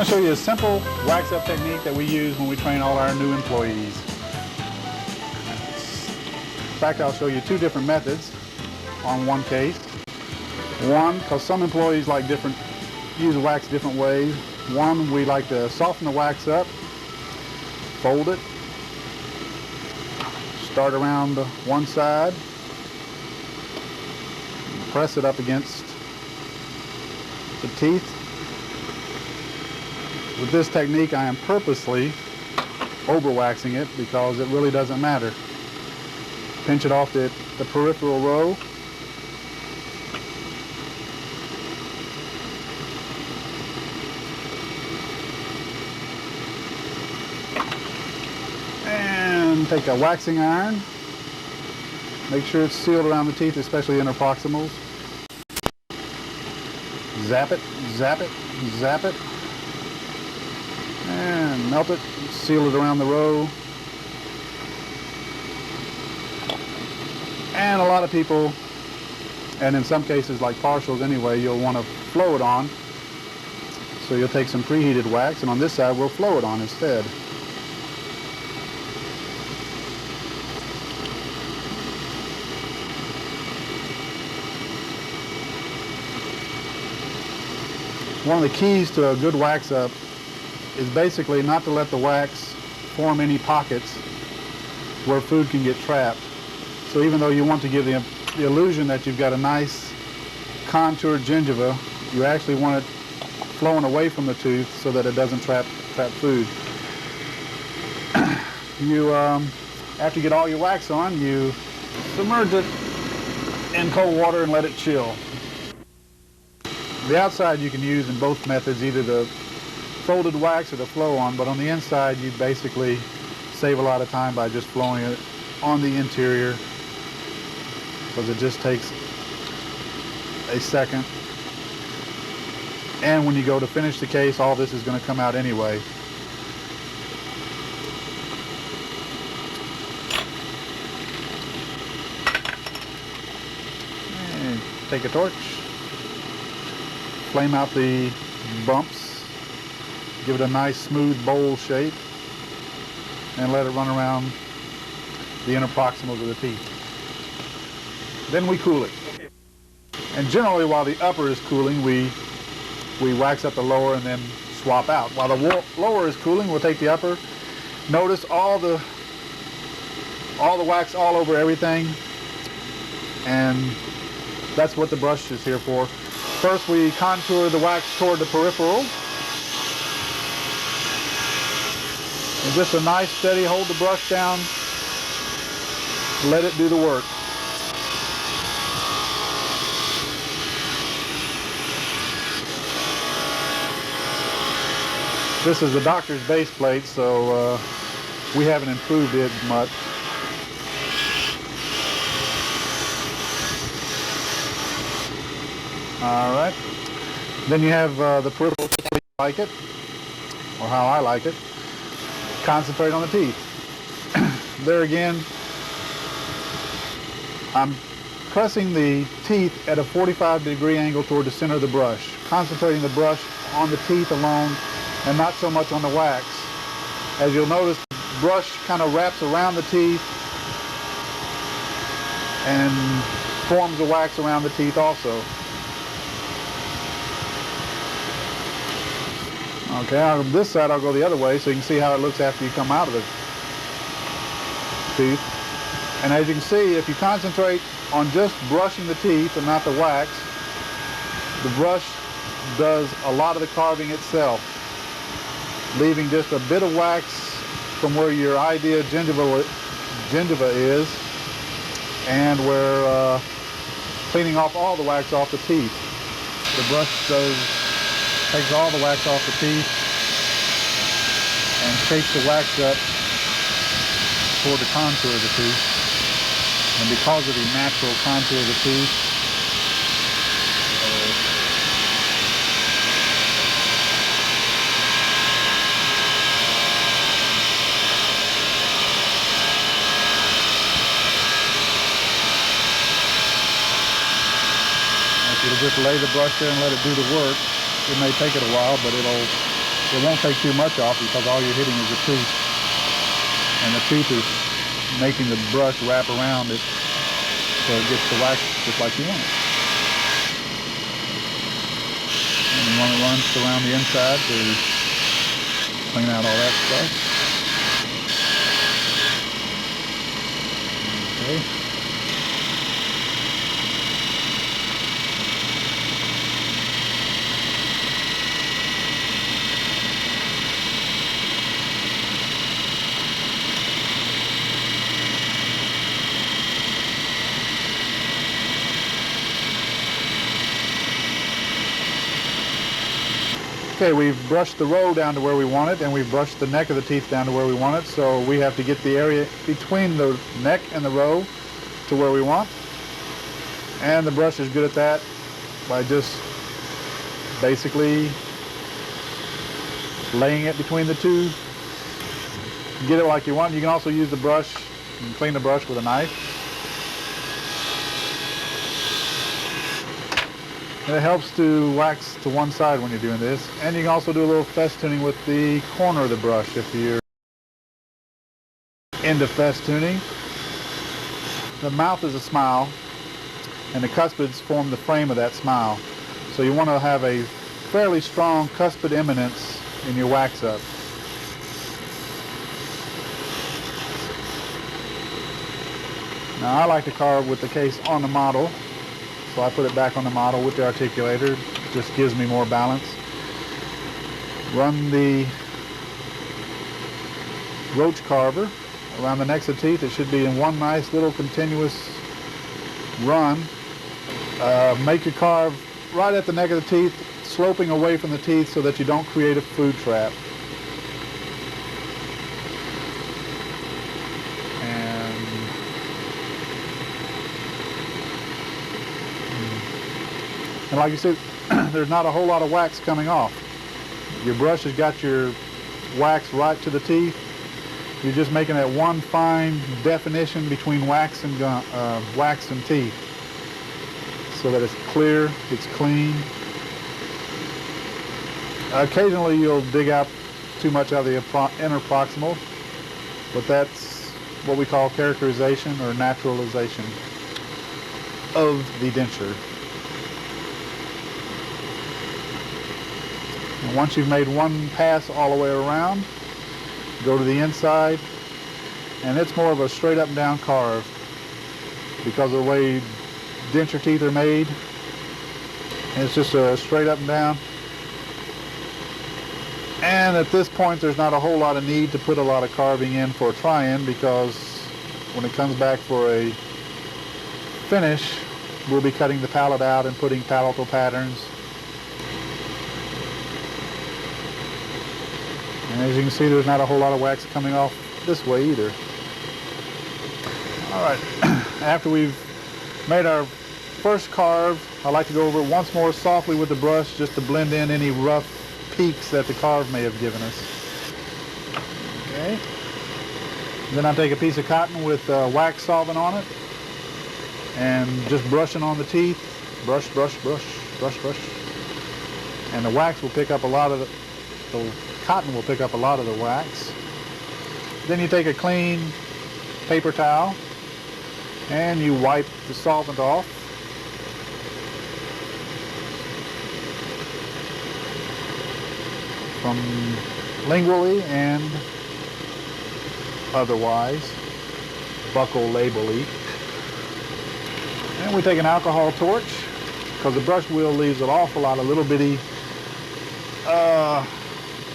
going to show you a simple wax up technique that we use when we train all our new employees. In fact, I'll show you two different methods on one case. One, because some employees like use wax different ways. One, we like to soften the wax up, fold it, start around one side, press it up against the teeth. With this technique, I am purposely overwaxing it because it really doesn't matter. Pinch it off the peripheral row. And take a waxing iron. Make sure it's sealed around the teeth, especially interproximals. Zap it, zap it, zap it. And melt it, seal it around the row. And a lot of people, and in some cases like partials anyway, you'll want to flow it on. So you'll take some preheated wax, and on this side we'll flow it on instead. One of the keys to a good wax up is basically not to let the wax form any pockets where food can get trapped. So even though you want to give the illusion that you've got a nice contoured gingiva, you actually want it flowing away from the tooth so that it doesn't trap food. After you get all your wax on, you submerge it in cold water and let it chill. The outside you can use in both methods, either the folded wax or the flow on, but on the inside you basically save a lot of time by just flowing it on the interior, because it just takes a second. And when you go to finish the case, all this is going to come out anyway. And take a torch, flame out the bumps, give it a nice smooth bowl shape, and let it run around the interproximals of the teeth. Then we cool it. And generally while the upper is cooling, we wax up the lower and then swap out. While the lower is cooling, we'll take the upper. Notice all the wax all over everything, and that's what the brush is here for. First we contour the wax toward the peripheral. And just a nice steady hold the brush down, let it do the work. This is the doctor's base plate, so we haven't improved it much. All right. Then you have the peripheral, like it, or how I like it. Concentrate on the teeth. There again, I'm pressing the teeth at a 45-degree angle toward the center of the brush, concentrating the brush on the teeth alone and not so much on the wax. As you'll notice, the brush kind of wraps around the teeth and forms the wax around the teeth also. Okay, on this side I'll go the other way so you can see how it looks after you come out of the tooth. And as you can see, if you concentrate on just brushing the teeth and not the wax, the brush does a lot of the carving itself, leaving just a bit of wax from where your ideal gingiva is, and we're cleaning off all the wax off the teeth. The brush takes all the wax off the teeth and shapes the wax up toward the contour of the tooth. And because of the natural contour of the tooth, if you just lay the brush there and let it do the work, it may take it a while, but it'll It won't take too much off because all you're hitting is the tooth. And the tooth is making the brush wrap around it so it gets the wax just like you want it. And you want to run around the inside to clean out all that stuff. Okay. Okay, we've brushed the row down to where we want it, and we've brushed the neck of the teeth down to where we want it, so we have to get the area between the neck and the row to where we want. And the brush is good at that by just basically laying it between the two. Get it like you want. You can also use the brush and clean the brush with a knife. And it helps to wax to one side when you're doing this. And you can also do a little festooning with the corner of the brush if you're into festooning. The mouth is a smile, and the cuspids form the frame of that smile. So you want to have a fairly strong cuspid eminence in your wax up. Now I like to carve with the case on the model. So I put it back on the model with the articulator. Just gives me more balance. Run the roach carver around the necks of teeth. It should be in one nice little continuous run. Make your carve right at the neck of the teeth, sloping away from the teeth so that you don't create a food trap. And like you said, there's not a whole lot of wax coming off. Your brush has got your wax right to the teeth. You're just making that one fine definition between wax and teeth, so that it's clear, it's clean. Occasionally you'll dig out too much out of the inner proximal, but that's what we call characterization or naturalization of the denture. And once you've made one pass all the way around, go to the inside, and it's more of a straight up and down carve because of the way denture teeth are made. And it's just a straight up and down. And at this point there's not a whole lot of need to put a lot of carving in for a try-in, because when it comes back for a finish, we'll be cutting the palate out and putting palatal patterns. And as you can see, there's not a whole lot of wax coming off this way either. Alright, after we've made our first carve, I like to go over it once more softly with the brush just to blend in any rough peaks that the carve may have given us. Okay. Then I take a piece of cotton with wax solvent on it and just brushing on the teeth. Brush, brush, brush, brush, brush. And the wax will pick up a lot of the cotton will pick up a lot of the wax. Then you take a clean paper towel and you wipe the solvent off. From lingually and otherwise, buccal label-y. And we take an alcohol torch, because the brush wheel leaves an awful lot of little bitty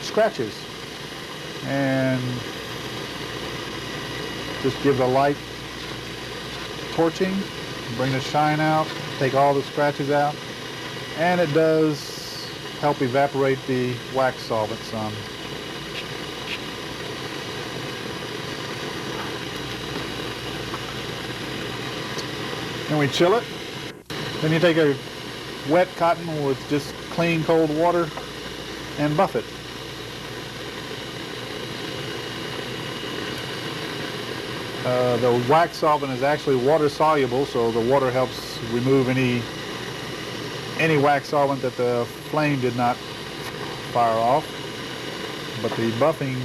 scratches, and just give a light torching, bring the shine out, take all the scratches out, and it does help evaporate the wax solvent some. Then we chill it. Then you take a wet cotton with just clean cold water and buff it. The wax solvent is actually water soluble, so the water helps remove any wax solvent that the flame did not fire off. but the buffing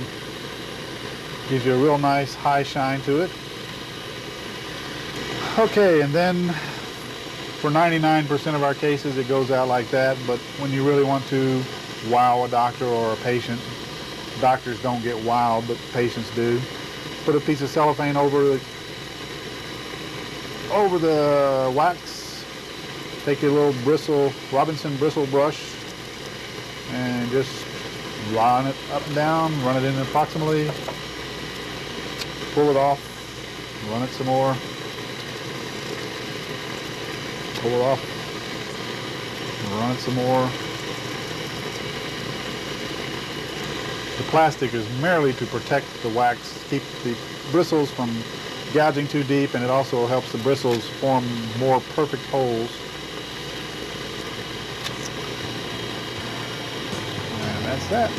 gives you a real nice high shine to it. Okay, and then for 99% of our cases it goes out like that, but when you really want to wow a doctor or a patient, doctors don't get wowed, but patients do. Put a piece of cellophane over the wax, take your little Robinson bristle brush, and just run it up and down, run it in approximately, pull it off, run it some more, pull it off, run it some more. The plastic is merely to protect the wax, keep the bristles from gouging too deep, and it also helps the bristles form more perfect holes. And that's that.